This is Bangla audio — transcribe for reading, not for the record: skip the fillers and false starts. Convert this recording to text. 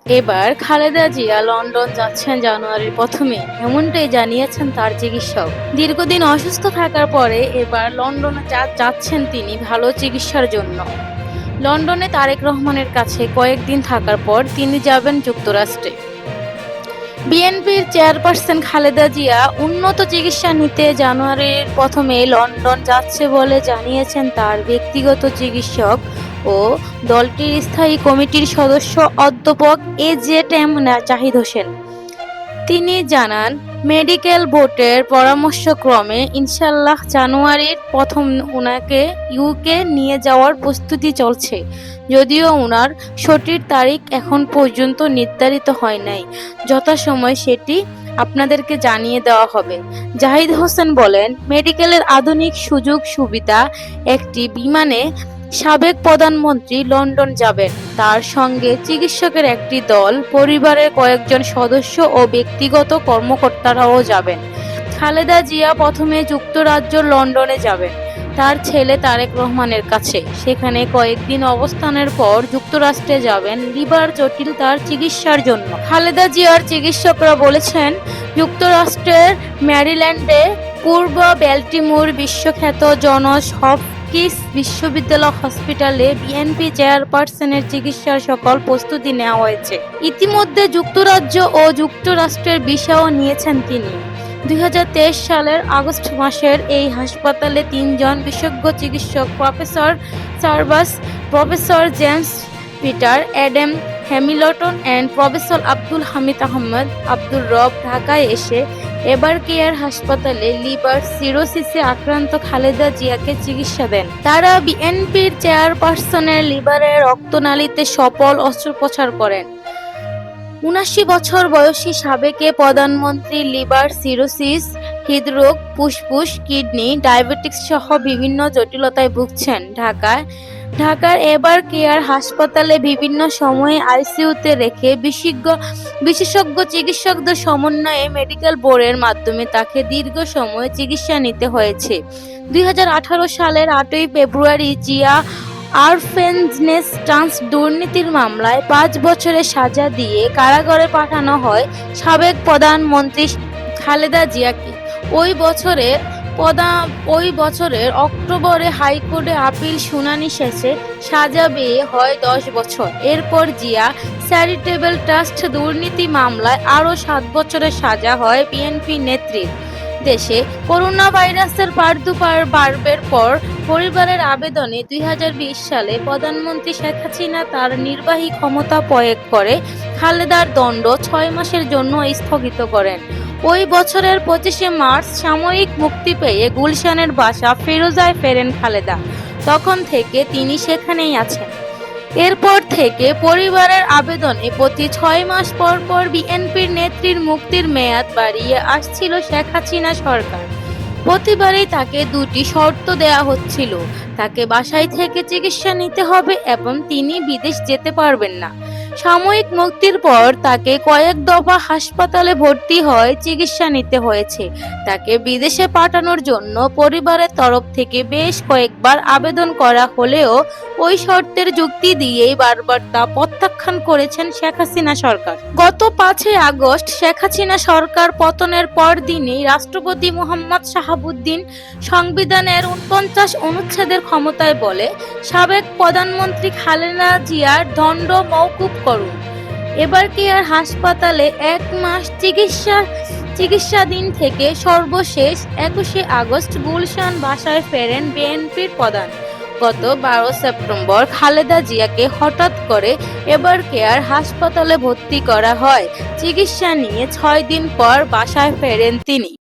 এবার খালেদা জিয়া লন্ডন যাচ্ছেন জানুয়ারির প্রথমে, এমনটাই জানিয়েছেন তার চিকিৎসক। দীর্ঘদিন অসুস্থ থাকার পরে এবার লন্ডনে যাচ্ছেন তিনি ভালো চিকিৎসার জন্য। লন্ডনে তারেক রহমানের কাছে কয়েকদিন থাকার পর তিনি যাবেন যুক্তরাষ্ট্রে। বিএনপির চেয়ারপারসন খালেদা জিয়া উন্নত চিকিৎসা নিতে জানুয়ারির প্রথমে লন্ডন যাচ্ছে বলে জানিয়েছেন তার ব্যক্তিগত চিকিৎসক ও দলটির স্থায়ী কমিটির সদস্য অধ্যাপক এজেএম জাহিদ হোসেন। তিনি জানান, মেডিকেল বোর্ডের পরামর্শক্রমে ইনশাআল্লাহ জানুয়ারির প্রথম উনাকে ইউকে নিয়ে যাওয়ার প্রস্তুতি চলছে। যদিও উনার সঠিক তারিখ এখন পর্যন্ত নির্ধারিত হয় নাই, যথাসময়ে সেটি আপনাদেরকে জানিয়ে দেওয়া হবে। জাহিদ হোসেন বলেন, মেডিকেলের আধুনিক সুযোগ সুবিধা একটি বিমানে সাবেক প্রধানমন্ত্রী লন্ডন যাবেন। তার সঙ্গে চিকিৎসকের একটি দল, পরিবারের কয়েকজন সদস্য ও ব্যক্তিগত কর্মকর্তারাও যাবেন। খালেদা জিয়া প্রথমে যুক্তরাজ্য লন্ডনে যাবেন তার ছেলে তারেক রহমানের কাছে। সেখানে কয়েকদিন অবস্থানের পর যুক্তরাষ্ট্রে যাবেন লিভার জটিলতার চিকিৎসার জন্য। খালেদা জিয়ার চিকিৎসকরা বলেছেন, যুক্তরাষ্ট্রের ম্যারিল্যান্ডে পূর্ব ব্যালটিমোর বিশ্বখ্যাত জনস হপকিন্স বিশ্ববিদ্যালয় হসপিটালে বিএনপি চেয়ারপারসনের চিকিৎসার সকল প্রস্তুতি নেওয়া হয়েছে। ইতিমধ্যে যুক্তরাজ্য ও যুক্তরাষ্ট্রের ভিসাও নিয়েছেন তিনি। 2023 সালের আগস্ট মাসের এই হাসপাতালে তিনজন বিশেষজ্ঞ চিকিৎসক, প্রফেসর সার্ভাস, professor James Peter, Adam Hamilton and professor Abdul Hamid Ahmad Abdur Rob ঢাকায় এসে এবার কেয়ার হাসপাতালে লিভার সিরোসিসে আক্রান্ত খালেদা জিয়াকে চিকিৎসা দেন। তারা বিএনপির চেয়ারপারসনের লিভারের রক্তনালীতে সফল অস্ত্রোপচার করেন। ৭৯ বছর বয়সী সাবেক প্রধানমন্ত্রী লিভার সিরোসিস, হৃদরোগ, ফুসফুস, কিডনি, ডায়াবেটিস সহ বিভিন্ন জটিলতায় ভুগছেন। ঢাকার এবার কেয়ার হাসপাতালে বিভিন্ন সময়ে আইসিইউতে রেখে বিশেষজ্ঞ চিকিৎসকদের সমন্বয়ে মেডিকেল বোর্ডের মাধ্যমে তাকে দীর্ঘ সময় চিকিৎসা নিতে হয়েছে। 2018 সালের 8 ফেব্রুয়ারি জিয়া আরফেনজনেস ট্রান্স দুর্নীতির মামলায় 5 বছরের সাজা দিয়ে কারাগারে পাঠানো হয় সাবেক প্রধানমন্ত্রী খালেদা জিয়াকে। ওই বছরের অক্টোবরে হাইকোর্টে আপিল শুনানি শেষে সাজা পেয়ে হয় 10 বছর। এরপর জিয়া চ্যারিটেবল ট্রাস্ট দুর্নীতি মামলায় আরও 7 বছরের সাজা হয় বিএনপি নেত্রীর। দেশে করোনা ভাইরাসের প্রাদুর্ভাব বাড়ার পর পরিবারের আবেদনে 2020 সালে প্রধানমন্ত্রী শেখ হাসিনা তার নির্বাহী ক্ষমতা প্রয়োগ করে খালেদার দণ্ড 6 মাসের জন্য স্থগিত করেন। ওই বছরের 25 মার্চ সাময়িক মুক্তি পেয়ে গুলশানের বাসা ফিরোজায় ফেরেন খালেদা। তখন থেকে তিনি সেখানেই আছেন। এরপর থেকে পরিবারের আবেদনে প্রতি 6 মাস পর পর বিএনপির নেত্রীর মুক্তির মেয়াদ বাড়িয়ে আসছিল শেখ হাসিনা সরকার। প্রতিবারই তাকে 2টি শর্ত দেয়া হচ্ছিল, তাকে বাসায় থেকে চিকিৎসা নিতে হবে এবং তিনি বিদেশ যেতে পারবেন না। সাময়িক মুক্তির পর তাকে কয়েক দফা হাসপাতালে ভর্তি হয়ে চিকিৎসা নিতে হয়েছে। তাকে বিদেশে পাঠানোর জন্য পরিবারের তরফ থেকে বেশ কয়েকবার আবেদন করা হলেও ওই শর্তের যুক্তি দিয়েই বারবার তা প্রত্যাখ্যান করেছেন শেখ হাসিনা সরকার। গত 5 আগস্ট শেখ হাসিনা সরকার পতনের পর দিনই রাষ্ট্রপতি মোহাম্মদ শাহাবুদ্দিন সংবিধানের 49 অনুচ্ছেদের ক্ষমতায় বলে সাবেক প্রধানমন্ত্রী খালেদা জিয়ার দণ্ড মওকুফ করুন। এবার কেয়ার হাসপাতালে 1 মাস চিকিৎসাধীন থেকে সর্বশেষ 21 আগস্ট গুলশান বাসায় ফেরেন বিএনপির প্রধান। গত 12 সেপ্টেম্বর খালেদা জিয়াকে হঠাৎ করে এবার কেয়ার হাসপাতালে ভর্তি করা হয়। চিকিৎসা নিয়ে 6 দিন পর বাসায় ফেরেন তিনি।